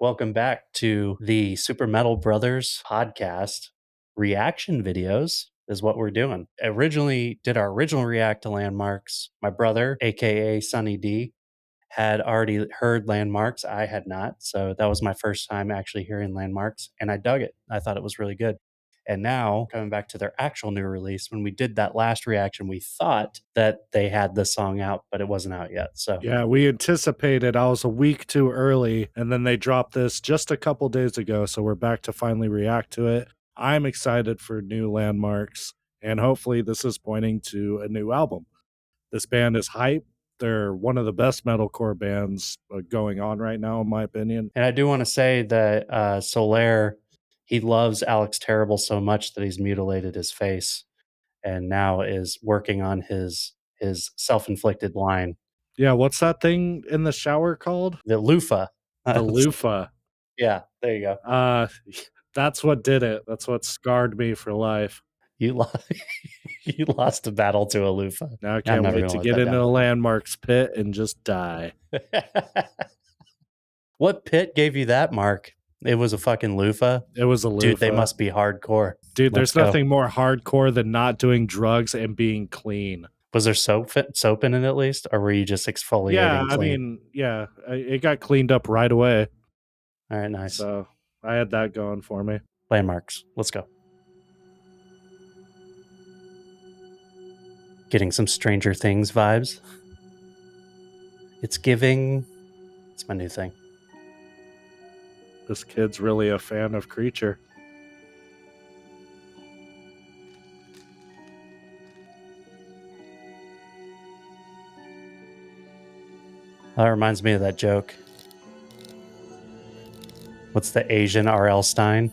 Welcome back to the Super Metal Brothers podcast. Reaction videos is what we're doing. Originally did our original react to Landmarks. My brother, aka Sunny D, had already heard Landmarks. I had not. So that was my first time actually hearing Landmarks, and I dug it. I thought it was really good. And now, coming back to their actual new release, when we did that last reaction, we thought that they had the song out, but it wasn't out yet. So yeah, we anticipated. I was a week too early, and then they dropped this just a couple days ago, so we're back to finally react to it. I'm excited for new Landmarks, and hopefully this is pointing to a new album. This band is hype. They're one of the best metalcore bands going on right now, in my opinion. And I do want to say that Soler, he loves Alex Terrible so much that he's mutilated his face and now is working on his self-inflicted line. Yeah, what's that thing in the shower called? The loofah. The loofah. Yeah, there you go. That's what did it. That's what scarred me for life. You lost a battle to a loofah. Now I can't wait to get into the Landmarks pit and just die. What pit gave you that, Mark? It was a fucking loofah? It was a loofah. Dude, they must be hardcore. Dude, there's nothing more hardcore than not doing drugs and being clean. Was there soap in it at least? Or were you just exfoliating? Yeah, I mean, yeah. It got cleaned up right away. All right, nice. So I had that going for me. Landmarks. Let's go. Getting some Stranger Things vibes. It's giving. It's my new thing. This kid's really a fan of Creature. That reminds me of that joke. What's the Asian R.L. Stein?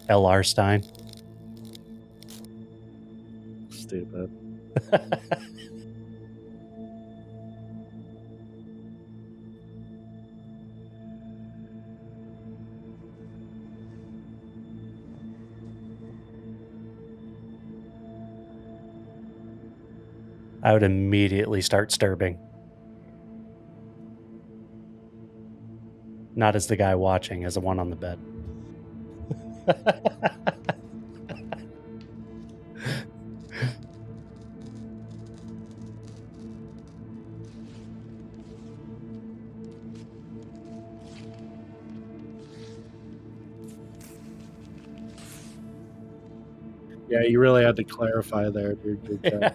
L.R. Stein. Stupid. I would immediately start disturbing. Not as the guy watching, as the one on the bed. Yeah, you really had to clarify there, dude.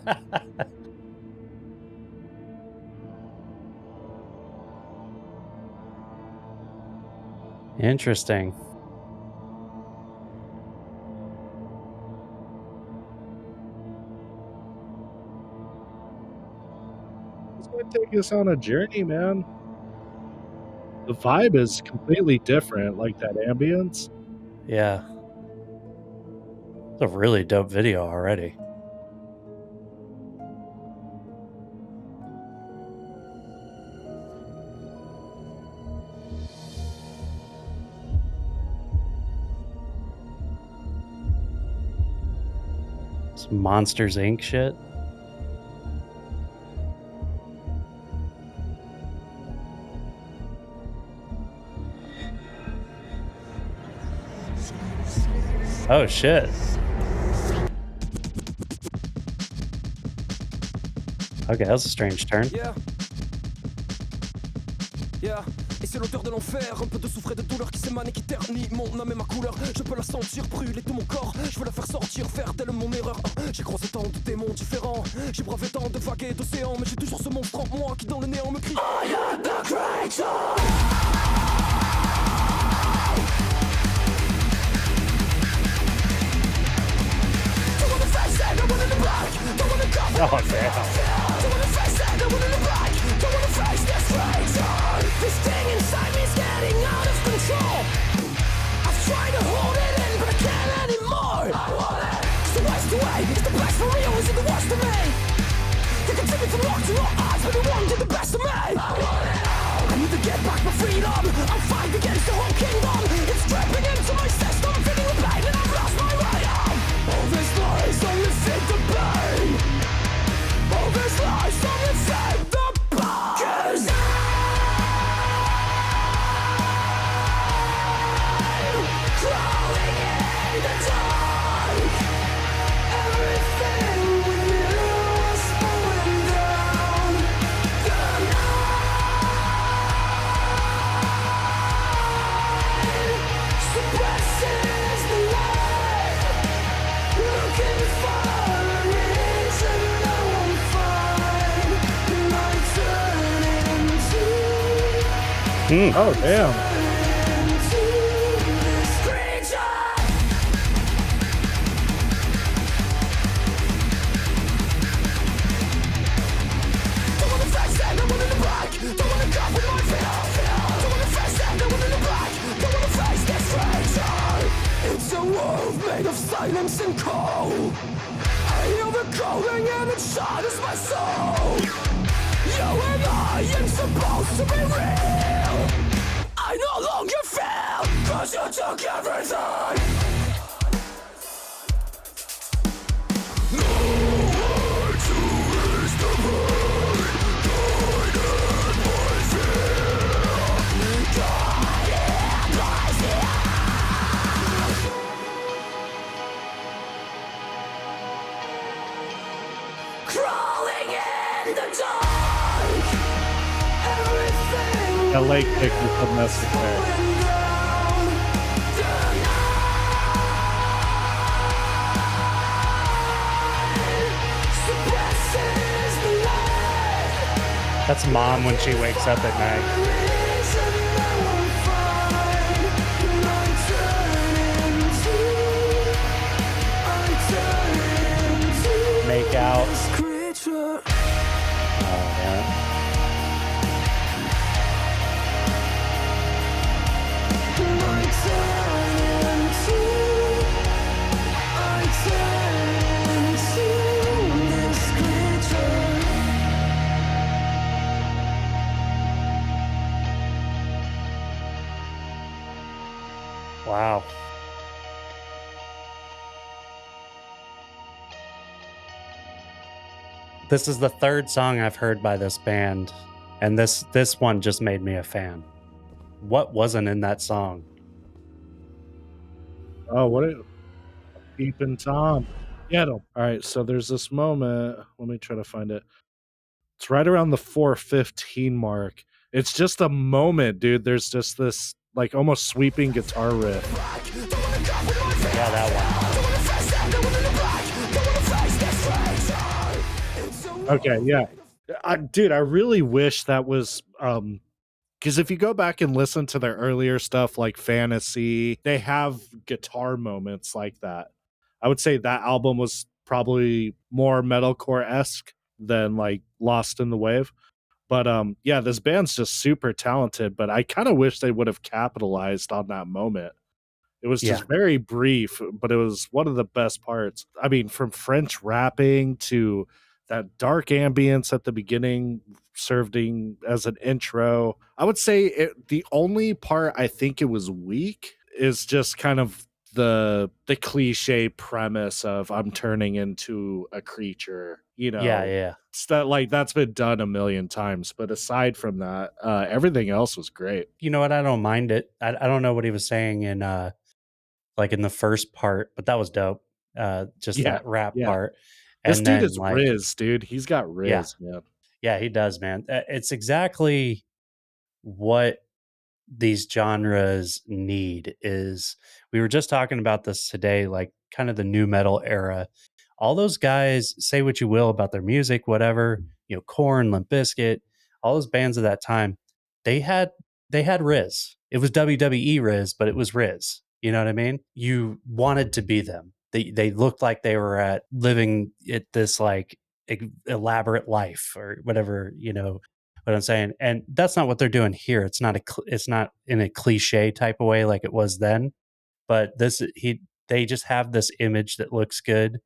Interesting. It's going to take us on a journey, man. The vibe is completely different, like that ambience. Yeah. It's a really dope video already. Some Monsters Inc. shit. Oh shit. Okay, that was a strange turn. Yeah. Et c'est l'odeur de l'enfer, un peu de souffre et de douleur qui s'émane et qui ternit mon âme et ma couleur. Je peux la sentir brûler tout mon corps, je veux la faire sortir, faire d'elle mon erreur. J'ai croisé tant de démons différents, j'ai bravé tant de vagues et d'océans, mais j'ai toujours ce monstre en moi qui dans le néant me crie I am the creator. Oh, damn. This thing inside me is getting out of control. I've tried to hold it in, but I can't anymore. I want it. It's the worst way. Is the best for real? Is it the worst of me? You can see me from locked to your eyes, but you won't get the best of me. I want it all. I need to get back my freedom. I'm fighting against the whole kingdom. It's dripping into my system, feeling the pain, and I've lost my rhythm. All these lies only feed the pain. All these lies only feed the pain. Oh, damn. It's a world made of silence and cold. I hear the calling and it shatters my soul. You and I ain't supposed to be real. I no longer feel, cause you took everything. Nowhere to ease the pain, guided by fear. Guided by fear. Crawling in the dark. Everything That lake kick is the message there. That's mom when she wakes up at night. Make out. Oh, yeah. Wow. This is the third song I've heard by this band, and this one just made me a fan. What wasn't in that song? Oh, what a peeping Tom. Get him. All right, so there's this moment. Let me try to find it. It's right around the 4:15 mark. It's just a moment, dude. There's just this like almost sweeping guitar riff. Yeah, that one. Okay, yeah. Dude, I really wish that was because if you go back and listen to their earlier stuff like Fantasy, they have guitar moments like that. I would say that album was probably more metalcore-esque than like Lost in the Wave. But yeah, this band's just super talented, but I kind of wish they would have capitalized on that moment. It was just very brief, but it was one of the best parts. I mean, from French rapping to that dark ambience at the beginning serving as an intro. I would say the only part I think it was weak is just kind of the cliche premise of I'm turning into a creature, you know. Yeah. It's that, like, that's been done a million times, but aside from that, everything else was great. You know what? I don't mind it. I don't know what he was saying in like in the first part, but that was dope. Just that rap part. This And dude then, is like, Riz, dude. He's got Riz, man. Yeah, he does, man. It's exactly what these genres need. Is we were just talking about this today, like kind of the new metal era. All those guys, say what you will about their music, whatever, you know, Korn, Limp Bizkit, all those bands of that time, they had Riz. It was WWE Riz, but it was Riz. You know what I mean? You wanted to be them. They looked like they were living at this like elaborate life or whatever, you know what I'm saying. And that's not what they're doing here. It's not in a cliche type of way like it was then. But they just have this image that looks good,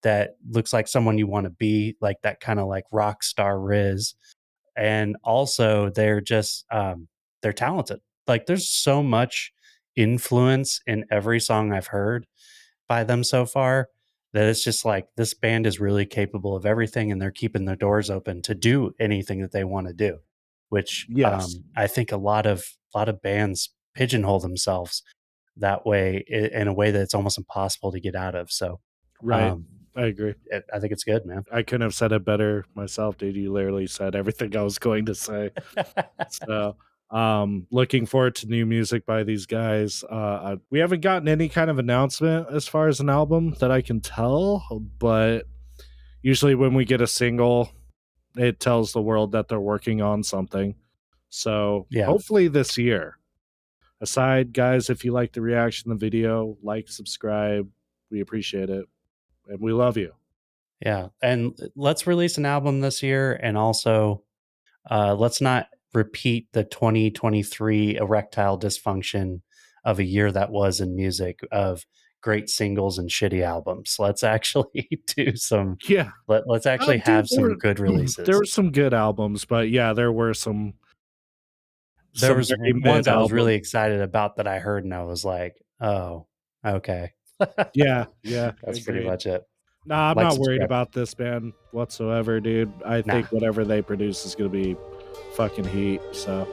that looks like someone you want to be, like that kind of like rock star Riz. And also they're just they're talented. Like there's so much influence in every song I've heard by them so far that it's just like this band is really capable of everything, and they're keeping their doors open to do anything that they want to do, which I think a lot of bands pigeonhole themselves that way in a way that it's almost impossible to get out of. So I agree. I think it's good, man. I couldn't have said it better myself, dude. You literally said everything I was going to say. So looking forward to new music by these guys. We haven't gotten any kind of announcement as far as an album that I can tell, but usually when we get a single, it tells the world that they're working on something. So Yeah. hopefully this year. Aside, guys, if you like the reaction to the video, like, subscribe. We appreciate it. And we love you. Yeah. And let's release an album this year. And also, let's not repeat the 2023 erectile dysfunction of a year that was in music, of great singles and shitty albums. Let's actually do some. Yeah. Let's actually have some good releases. There were some good albums, but yeah, there were some. There was very ones I was mid-album. really excited about that I heard, and I was like, "Oh, okay." Yeah. That's pretty much it. Nah, I'm Like, not worried subscribe. about this band whatsoever, dude. I think whatever they produce is going to be fucking heat. So,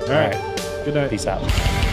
all right. Good night. Peace out.